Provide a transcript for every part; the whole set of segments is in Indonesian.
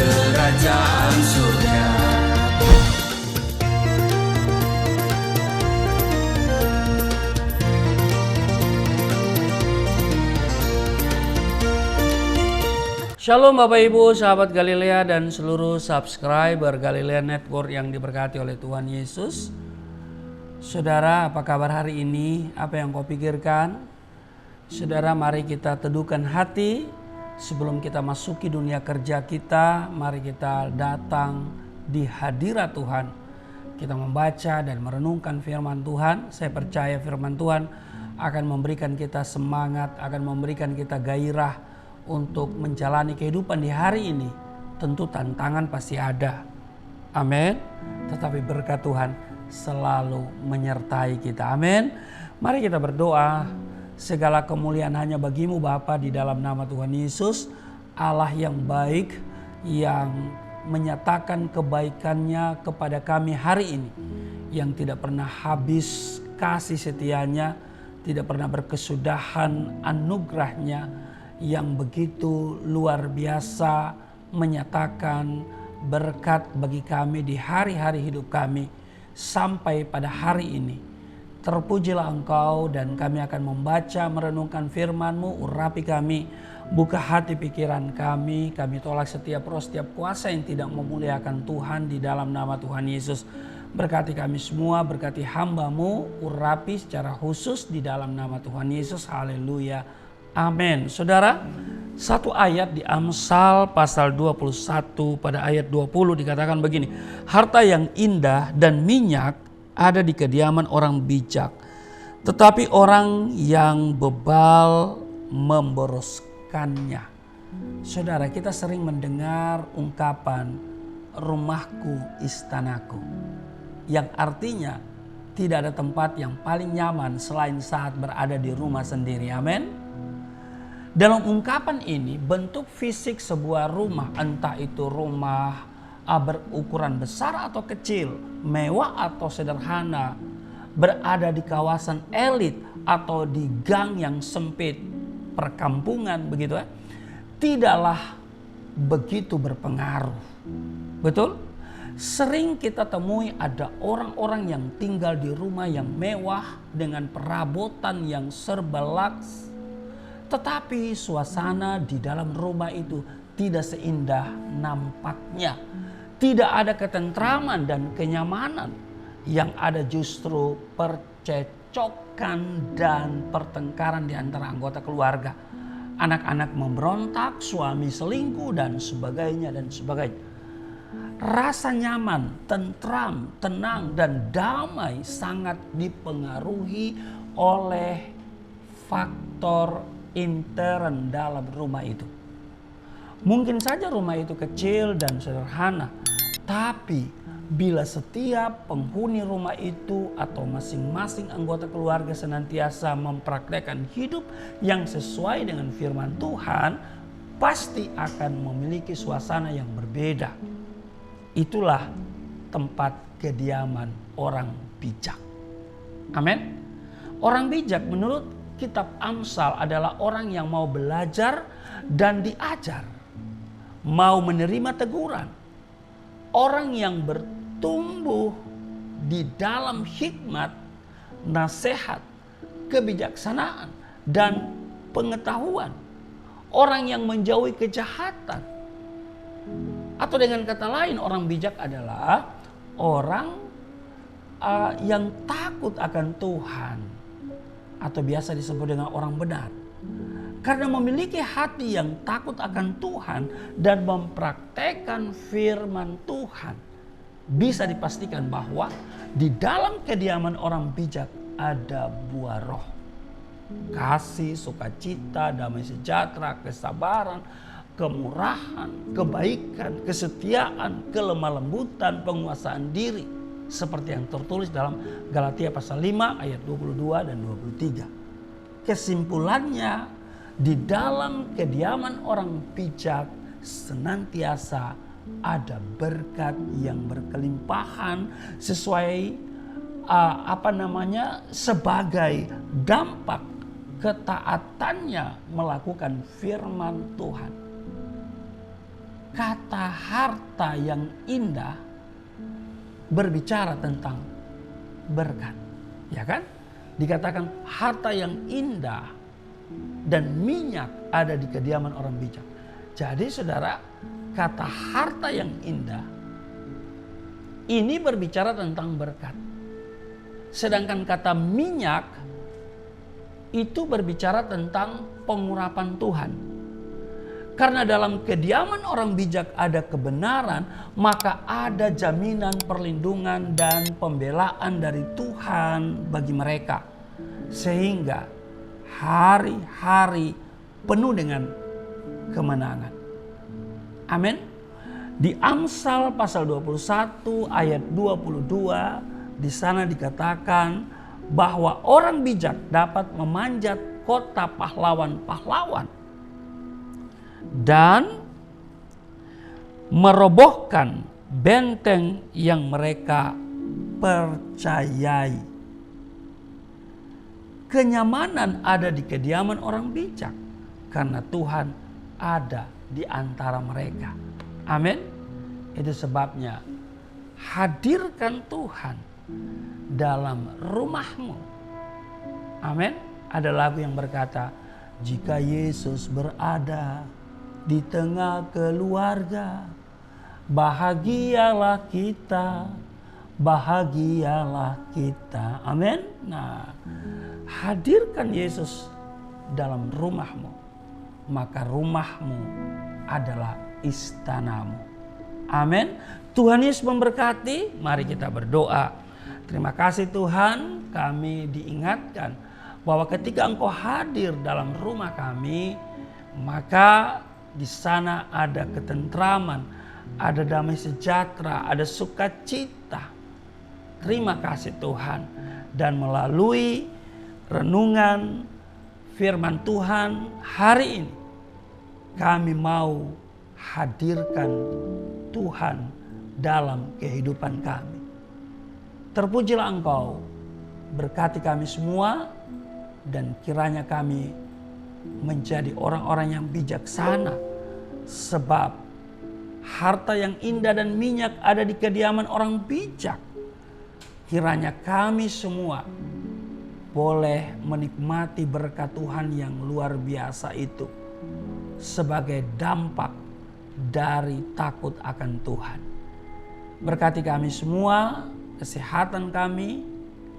kerajaan surga. Shalom Bapak Ibu, sahabat Galilea dan seluruh subscriber Galilea Network yang diberkati oleh Tuhan Yesus. Saudara, apa kabar hari ini? Apa yang kau pikirkan? Saudara, mari kita teduhkan hati sebelum kita masuki dunia kerja kita. Mari kita datang di hadirat Tuhan. Kita membaca dan merenungkan firman Tuhan. Saya percaya firman Tuhan akan memberikan kita semangat, akan memberikan kita gairah untuk menjalani kehidupan di hari ini. Tentu tantangan pasti ada. Amin. Tetapi berkat Tuhan selalu menyertai kita. Amin. Mari kita berdoa. Segala kemuliaan hanya bagimu Bapa, di dalam nama Tuhan Yesus. Allah yang baik, yang menyatakan kebaikannya kepada kami hari ini. Yang tidak pernah habis kasih setianya, tidak pernah berkesudahan anugerahnya yang begitu luar biasa, menyatakan berkat bagi kami di hari-hari hidup kami sampai pada hari ini. Terpujilah Engkau, dan kami akan membaca merenungkan firman-Mu. Urapi kami, buka hati pikiran kami. Kami tolak setiap roh, setiap kuasa yang tidak memuliakan Tuhan di dalam nama Tuhan Yesus. Berkati kami semua, berkati hamba-Mu, urapi secara khusus di dalam nama Tuhan Yesus. Haleluya. Amin. Saudara, satu ayat di Amsal pasal 21 pada ayat 20 dikatakan begini. Harta yang indah dan minyak ada di kediaman orang bijak, tetapi orang yang bebal memboroskannya. Saudara, kita sering mendengar ungkapan rumahku istanaku, yang artinya tidak ada tempat yang paling nyaman selain saat berada di rumah sendiri. Amin. Dalam ungkapan ini, bentuk fisik sebuah rumah, entah itu rumah berukuran besar atau kecil, mewah atau sederhana, berada di kawasan elit atau di gang yang sempit, perkampungan begitu ya, tidaklah begitu berpengaruh. Betul? Sering kita temui ada orang-orang yang tinggal di rumah yang mewah dengan perabotan yang serba laks, tetapi suasana di dalam rumah itu tidak seindah nampaknya. Tidak ada ketentraman dan kenyamanan. Yang ada justru percecokan dan pertengkaran di antara anggota keluarga. Anak-anak memberontak, suami selingkuh dan sebagainya dan sebagainya. Rasa nyaman, tentram, tenang dan damai sangat dipengaruhi oleh faktor intern dalam rumah itu. Mungkin saja rumah itu kecil dan sederhana, tapi bila setiap penghuni rumah itu atau masing-masing anggota keluarga senantiasa mempraktekkan hidup yang sesuai dengan firman Tuhan, pasti akan memiliki suasana yang berbeda. Itulah tempat kediaman orang bijak. Amin. Orang bijak menurut Kitab Amsal adalah orang yang mau belajar dan diajar, mau menerima teguran, orang yang bertumbuh di dalam hikmat, nasihat, kebijaksanaan, dan pengetahuan, orang yang menjauhi kejahatan. Atau dengan kata lain, orang bijak adalah orang yang takut akan Tuhan, atau biasa disebut dengan orang benar. Karena memiliki hati yang takut akan Tuhan dan mempraktekkan firman Tuhan, bisa dipastikan bahwa di dalam kediaman orang bijak ada buah roh. Kasih, sukacita, damai sejahtera, kesabaran, kemurahan, kebaikan, kesetiaan, kelemah lembutan, penguasaan diri. Seperti yang tertulis dalam Galatia pasal 5 ayat 22 dan 23. Kesimpulannya, di dalam kediaman orang bijak senantiasa ada berkat yang berkelimpahan sesuai sebagai dampak ketaatannya melakukan firman Tuhan. kata harta yang indah berbicara tentang berkat. Ya kan? Dikatakan harta yang indah dan minyak ada di kediaman orang bijak. Jadi saudara, kata harta yang indah ini berbicara tentang berkat. Sedangkan kata minyak itu berbicara tentang pengurapan Tuhan. Karena dalam kediaman orang bijak ada kebenaran, maka ada jaminan perlindungan dan pembelaan dari Tuhan bagi mereka. Sehingga hari-hari penuh dengan kemenangan. Amin. Di Amsal pasal 21 ayat 22 di sana dikatakan bahwa orang bijak dapat memanjat kota pahlawan-pahlawan dan merobohkan benteng yang mereka percayai. Kenyamanan ada di kediaman orang bijak karena Tuhan ada di antara mereka. Amin. Itu sebabnya hadirkan Tuhan dalam rumahmu. Amin. Ada lagu yang berkata, jika Yesus berada di tengah keluarga, bahagialah kita, bahagialah kita. Amin. Nah, hadirkan Yesus dalam rumahmu, maka rumahmu adalah istanamu. Amin. Tuhan Yesus memberkati. Mari kita berdoa. Terima kasih Tuhan, kami diingatkan bahwa ketika Engkau hadir dalam rumah kami, maka di sana ada ketentraman, ada damai sejahtera, ada sukacita. Terima kasih Tuhan. Dan melalui renungan firman Tuhan hari ini, kami mau hadirkan Tuhan dalam kehidupan kami. Terpujilah Engkau, berkati kami semua, dan kiranya kami menjadi orang-orang yang bijaksana, sebab harta yang indah dan minyak ada di kediaman orang bijak. Kiranya kami semua boleh menikmati berkat Tuhan yang luar biasa itu sebagai dampak dari takut akan Tuhan. Berkati kami semua, kesehatan kami,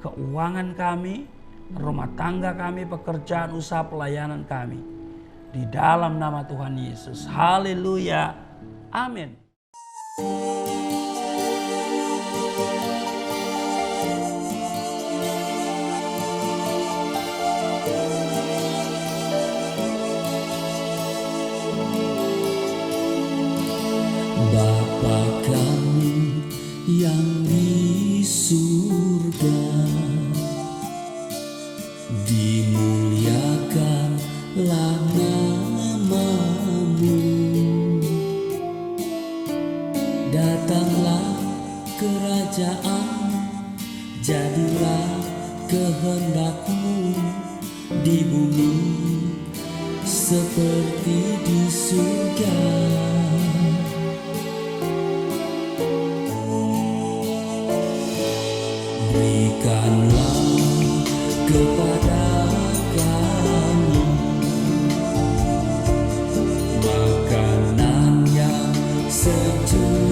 keuangan kami, rumah tangga kami, pekerjaan, usaha, pelayanan kami. Di dalam nama Tuhan Yesus. Haleluya. Amin. Bapa kami yang di surga, dimuliakanlah nama-Mu. Datanglah kerajaan, jadilah kehendak-Mu di bumi seperti di surga. Berikanlah kepada kami makanan yang sejuk